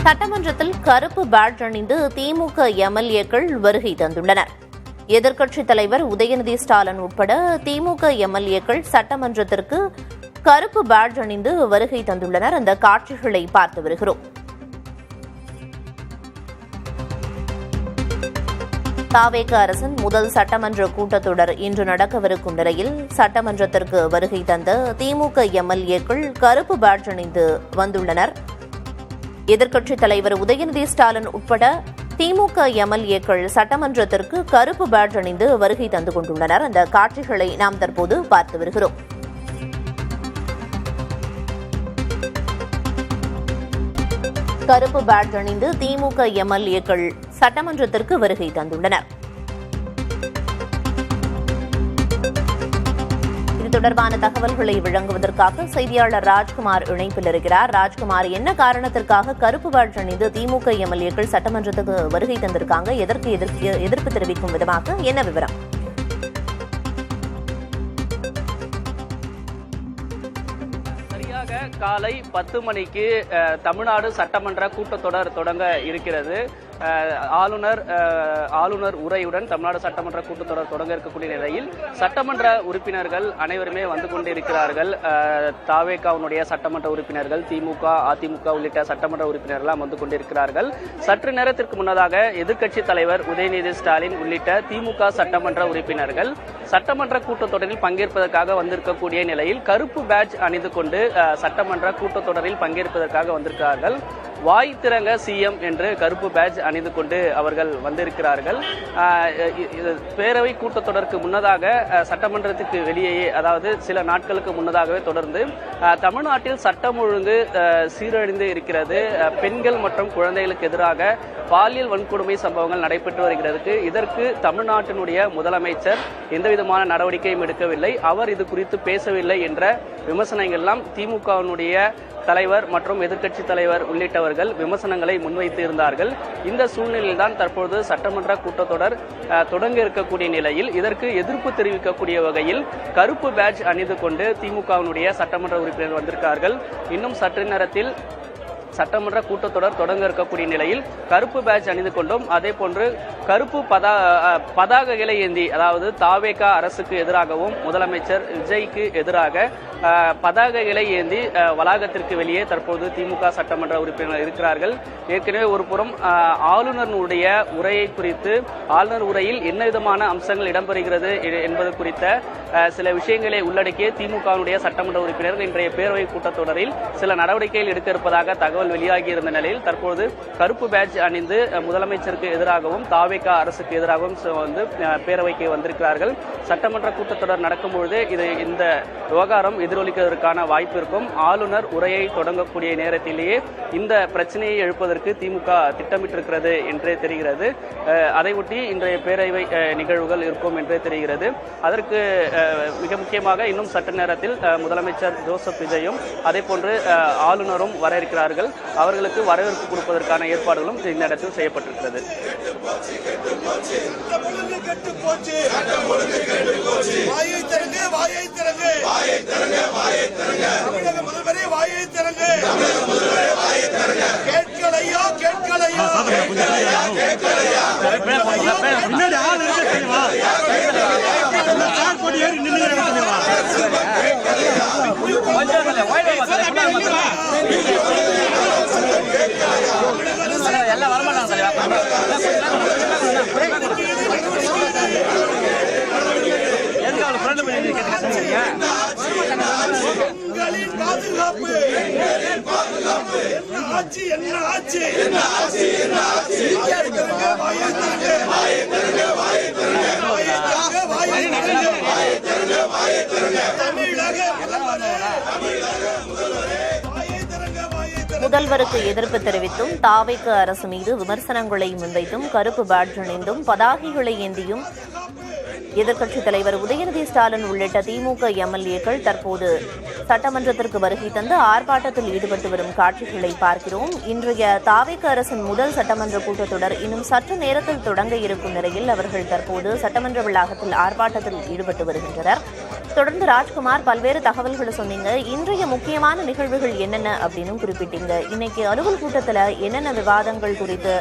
சட்டமன்றத்தில் கருப்பு பேட்ஜ் அணிந்து திமுக எம்எல்ஏக்கள் வருகை தந்துள்ளனர். எதிர்க்கட்சித் தலைவர் உதயநிதி ஸ்டாலின் உட்பட திமுக எம்எல்ஏக்கள் சட்டமன்றத்திற்கு கருப்பு பேட்ஜ் அணிந்து வருகை தந்துள்ளனர். அந்த காட்சிகளை பார்த்து வருகிறோம். தாவேக அரசின் முதல் சட்டமன்ற கூட்டத்தொடர் இன்று நடக்கவிருக்கும் நிலையில் சட்டமன்றத்திற்கு வருகை தந்த திமுக எம்எல்ஏக்கள் கருப்பு பேட்ஜ் அணிந்து வந்துள்ளனர். எதிர்க்கட்சித் தலைவர் உதயநிதி ஸ்டாலின் உட்பட திமுக எம்எல்ஏக்கள் சட்டமன்றத்திற்கு கருப்பு பேட்ஜ் அணிந்து வருகை தந்து கொண்டுள்ளனர். அந்த காட்சிகளை நாம் தற்போது பார்த்து வருகிறோம். கருப்பு பேட்ஜ் அணிந்து திமுக எம்எல்ஏக்கள் சட்டமன்றத்திற்கு வருகை தந்துள்ளனர். இது தொடர்பான தகவல்களை வழங்குவதற்காக செய்தியாளர் ராஜ்குமார் இணைப்பில் இருக்கிறார். ராஜ்குமார், என்ன காரணத்திற்காக கருப்பு பேட்ஜ் அணிந்து திமுக எம்எல்ஏக்கள் சட்டமன்றத்துக்கு வருகை தந்திருக்காங்க? எதற்கு எதிர்ப்பு தெரிவிக்கும் விதமாக என்ன விவரம்? காலை 10 மணிக்கு தமிழ்நாடு சட்டமன்ற கூட்டத்தொடர் தொடங்க இருக்கிறது. ஆளுநர் உரையுடன் தமிழ்நாடு சட்டமன்ற கூட்டத்தொடர் தொடங்க இருக்கக்கூடிய நிலையில் சட்டமன்ற உறுப்பினர்கள் அனைவருமே வந்து கொண்டிருக்கிறார்கள். தாவேகாவுடைய சட்டமன்ற உறுப்பினர்கள், திமுக, அதிமுக உள்ளிட்ட சட்டமன்ற உறுப்பினர்கள் வந்து கொண்டிருக்கிறார்கள். சற்று நேரத்திற்கு முன்னதாக எதிர்க்கட்சி தலைவர் உதயநிதி ஸ்டாலின் உள்ளிட்ட திமுக சட்டமன்ற உறுப்பினர்கள் சட்டமன்ற கூட்டத்தொடரில் பங்கேற்பதற்காக வந்திருக்கக்கூடிய நிலையில் கருப்பு பேட்ஜ் அணிந்து கொண்டு சட்டமன்ற கூட்டத்தொடரில் பங்கேற்பதற்காக வந்திருக்கிறார்கள். வாய் திறங்க சிஎம் என்று கருப்பு பேட்ஜ் அணிந்து கொண்டு அவர்கள் வந்திருக்கிறார்கள். பேரவை கூட்டத்தொடருக்கு முன்னதாக சட்டமன்றத்துக்கு வெளியேயே, அதாவது சில நாட்களுக்கு முன்னதாகவே தொடர்ந்து தமிழ்நாட்டில் சட்டம் ஒழுங்கு சீரழிந்து இருக்கிறது, பெண்கள் மற்றும் குழந்தைகளுக்கு எதிராக பாலியல் வன்கொடுமை சம்பவங்கள் நடைபெற்று வருகிறது. இதற்கு தமிழ்நாட்டினுடைய முதலமைச்சர் எந்தவிதமான நடவடிக்கையும் எடுக்கவில்லை, அவர் இது குறித்து பேசவில்லை என்ற விமர்சனங்கள் எல்லாம் திமுகவினுடைய தலைவர் மற்றும் எதிர்க்கட்சி தலைவர் உள்ளிட்டவர்கள் விமர்சனங்களை முன்வைத்து இருந்தார்கள். இந்த சூழ்நிலையில்தான் தற்பொழுது சட்டமன்ற கூட்டத்தொடர் தொடங்க இருக்கக்கூடிய நிலையில் இதற்கு எதிர்ப்பு தெரிவிக்கக்கூடிய வகையில் கருப்பு பேட்ஜ் அணிந்து கொண்டு திமுகவினுடைய சட்டமன்ற உறுப்பினர்கள் வந்திருக்கார்கள். இன்னும் சற்று நேரத்தில் சட்டமன்ற கூட்டத்தொடர் தொடங்க இருக்கக்கூடிய நிலையில் கருப்பு பேட்ஜ் அணிந்து கொண்டும் அதே போன்று கருப்பு பதாகைகளை ஏந்தி, அதாவது தாவேகா அரசுக்கு எதிராகவும் முதலமைச்சர் விஜய்க்கு எதிராக பதாகைகளை ஏந்தி வளாகத்திற்கு வெளியே தற்போது திமுக சட்டமன்ற உறுப்பினர்கள் இருக்கிறார்கள். ஏற்கனவே ஒரு புறம் ஆளுநருடைய உரையை குறித்து, ஆளுநர் உரையில் என்ன விதமான அம்சங்கள் இடம்பெறுகிறது என்பது குறித்த சில விஷயங்களை உள்ளடக்கிய திமுகவினுடைய சட்டமன்ற உறுப்பினர்கள் இன்றைய பேரவை கூட்டத்தொடரில் சில நடவடிக்கைகள் எடுக்க இருப்பதாக தகவல் வெளியாகி இருந்த நிலையில் தற்போது கருப்பு பேட்ஜ் அணிந்து முதலமைச்சருக்கு எதிராகவும் தாவேகா அரசுக்கு எதிராகவும் வந்து பேரவைக்கு வந்திருக்கிறார்கள். சட்டமன்ற கூட்டத்தொடர் நடக்கும்பொழுது இந்த விவகாரம் எதிரொலிப்பதற்கான வாய்ப்பு இருக்கும். ஆளுநர் உரையை தொடங்கக்கூடிய நேரத்திலேயே இந்த பிரச்சனையை எழுப்பதற்கு திமுக திட்டமிட்டிருக்கிறது என்றே தெரிகிறது. அதையொட்டி இன்றைய பேரவை நிகழ்வுகள் இருக்கும் என்றே தெரிகிறது. அதற்கு மிக முக்கியமாக இன்னும் சற்று நேரத்தில் முதலமைச்சர் ஜோசப் விஜயும் அதே போன்று ஆளுநரும் வர இருக்கிறார்கள். அவர்களுக்கு வரவேற்பு கொடுப்பதற்கான ஏற்பாடுகளும் இந்த இடத்தில் செய்யப்பட்டிருக்கிறது. எல்லாம் வரமாட்டாங்க. முதல்வருக்கு எதிர்ப்பு தெரிவித்தும் தாவேக அரசு மீது விமர்சனங்களை முன்வைத்தும் கருப்பு பேட்ஜ் அணிந்தும் பதாகைகளை ஏந்தியும் எதிர்க்கட்சித் தலைவர் உதயநிதி ஸ்டாலின் உள்ளிட்ட திமுக எம்எல்ஏக்கள் தற்போது சட்டமன்றத்திற்கு வருகை தந்து ஆர்ப்பாட்டத்தில் ஈடுபட்டு வரும் காட்சிகளை பார்க்கிறோம். இன்றைய தாவேக அரசின் முதல் சட்டமன்ற கூட்டத்தொடர் இன்னும் சற்று நேரத்தில் தொடங்க இருக்கும் நிலையில் அவர்கள் தற்போது சட்டமன்ற வளாகத்தில் ஆர்ப்பாட்டத்தில் ஈடுபட்டு வருகின்றனர். தொடர்ந்து ராஜ்குமார் பல்வேறு தகவல்களை சொன்னீங்க. இன்றைய முக்கியமான நிகழ்வுகள் என்னென்ன அப்படின்னு குறிப்பிட்டீங்க. இன்னைக்கு அலுவல் கூட்டத்தில் என்னென்ன விவாதங்கள் குறித்து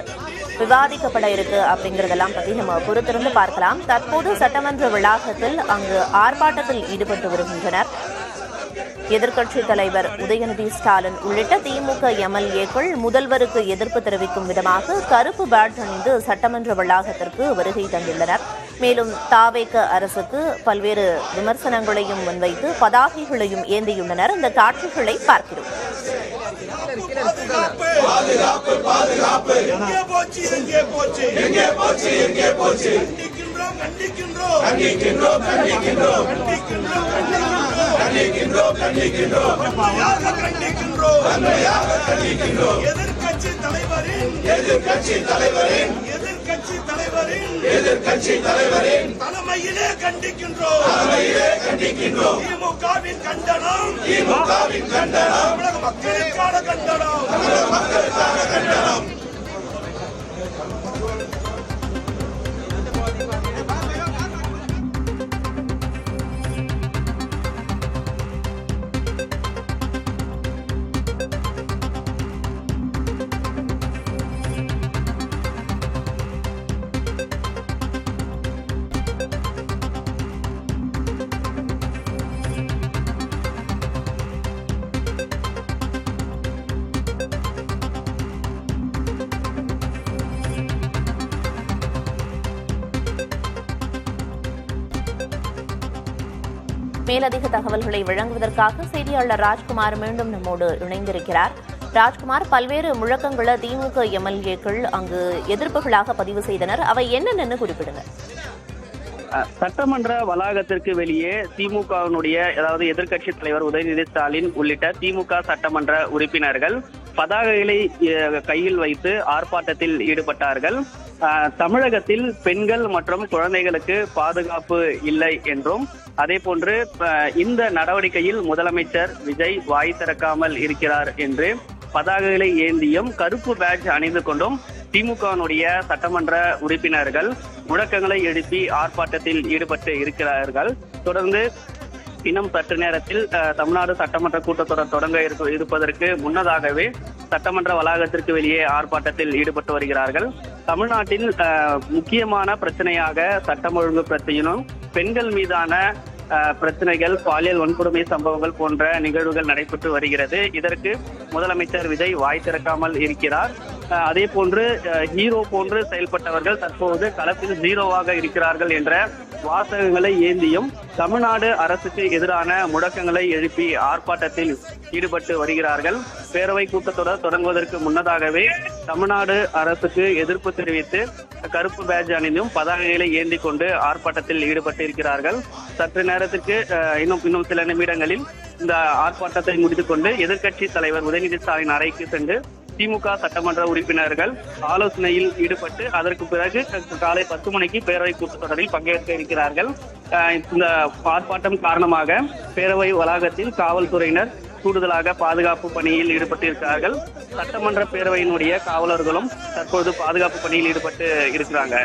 விவாதிக்கப்பட இருக்கு அப்படிங்கறதெல்லாம் பத்தி நம்ம பொறுத்திருந்து பார்க்கலாம். தற்போது சட்டமன்ற வளாகத்தில் அங்கு ஆர்ப்பாட்டத்தில் ஈடுபட்டு வருகின்றனர். எதிர்க்கட்சித் தலைவர் உதயநிதி ஸ்டாலின் உள்ளிட்ட திமுக எம்எல்ஏக்கள் முதல்வருக்கு எதிர்ப்பு தெரிவிக்கும் விதமாக கருப்பு பேட்ஜ் அணிந்து சட்டமன்ற வளாகத்திற்கு வருகை தந்துள்ளனர். மேலும் தாவேக அரசுக்கு பல்வேறு விமர்சனங்களையும் முன்வைத்து பதாகைகளையும் ஏந்தியுள்ளனர். இந்த காட்சிகளை பார்க்கிறோம். எதிர்க்கட்சி தலைவரின் தலைமையிலே கண்டிக்கின்றோம். திமுகவின் கண்டனம், தமிழக மக்களுக்கான கண்டனம். மேலதிக தகவல்களை வழங்குவதற்காக செய்தியாளர் ராஜ்குமார் மீண்டும் நம்மோடு இணைந்திருக்கிறார். ராஜ்குமார், பல்வேறு முழக்கங்களை திமுக எம்எல்ஏக்கள் அங்கு எதிர்ப்புகளாக பதிவு செய்தனர். அவை என்னென்னு குறிப்பிடுங்க. சட்டமன்ற வளாகத்திற்கு வெளியே திமுகவினுடைய அதாவது எதிர்க்கட்சி தலைவர் உதயநிதி ஸ்டாலின் உள்ளிட்ட திமுக சட்டமன்ற உறுப்பினர்கள் பதாகைகளை கையில் வைத்து ஆர்ப்பாட்டத்தில் ஈடுபட்டார்கள். தமிழகத்தில் பெண்கள் மற்றும் குழந்தைகளுக்கு பாதுகாப்பு இல்லை என்றும் அதே போன்று இந்த நடவடிக்கையில் முதலமைச்சர் விஜய் வாய் திறக்காமல் இருக்கிறார் என்று பதாகைகளை ஏந்தியும் கருப்பு பேட்ஜ் அணிந்து கொண்டும் திமுகவினுடைய சட்டமன்ற உறுப்பினர்கள் முழக்கங்களை எழுப்பி ஆர்ப்பாட்டத்தில் ஈடுபட்டு இருக்கிறார்கள். தொடர்ந்து இன்னும் சற்று நேரத்தில் தமிழ்நாடு சட்டமன்ற கூட்டத்தொடர் தொடங்க இருப்பதற்கு முன்னதாகவே சட்டமன்ற வளாகத்திற்கு வெளியே ஆர்ப்பாட்டத்தில் ஈடுபட்டு வருகிறார்கள். தமிழ்நாட்டில் முக்கியமான பிரச்சனையாக சட்டம் ஒழுங்கு பிரச்சனையும் பெண்கள் மீதான பிரச்சனைகள், பாலியல் வன்கொடுமை சம்பவங்கள் போன்ற நிகழ்வுகள் நடைபெற்று வருகிறது. இதற்கு முதலமைச்சர் விஜய் வாய் திறக்காமல் இருக்கிறார். அதே போன்று ஹீரோ போன்று செயல்பட்டவர்கள் தற்போது களத்தில் ஜீரோவாக இருக்கிறார்கள் என்ற வாசகங்களை ஏந்தியும் தமிழ்நாடு அரசுக்கு எதிரான முழக்கங்களை எழுப்பி ஆர்ப்பாட்டத்தில் ஈடுபட்டு வருகிறார்கள். பேரவை கூட்டத்தொடர் தொடங்குவதற்கு முன்னதாகவே தமிழ்நாடு அரசுக்கு எதிர்ப்பு தெரிவித்து கருப்பு பேட்ஜ் அணிந்தும் பதாகைகளை ஏந்தி கொண்டு ஆர்ப்பாட்டத்தில் ஈடுபட்டு இருக்கிறார்கள். சற்று நேரத்திற்கு இன்னும் சில நிமிடங்களில் இந்த ஆர்ப்பாட்டத்தை முடித்துக் கொண்டு எதிர்க்கட்சி தலைவர் உதயநிதி ஸ்டாலின் அறைக்கு சென்று திமுக சட்டமன்ற உறுப்பினர்கள் ஆலோசனையில் ஈடுபட்டு அதற்கு பிறகு காலை 10 மணிக்கு பேரவை கூட்டத்தொடரில் பங்கேற்க இருக்கிறார்கள். இந்த ஆர்ப்பாட்டம் காரணமாக பேரவை வளாகத்தில் காவல்துறையினர் கூடுதலாக பாதுகாப்பு பணியில் ஈடுபட்டிருக்கிறார்கள். சட்டமன்ற பேரவையினுடைய காவலர்களும் தற்போது பாதுகாப்பு பணியில் ஈடுபட்டு இருக்கிறாங்க.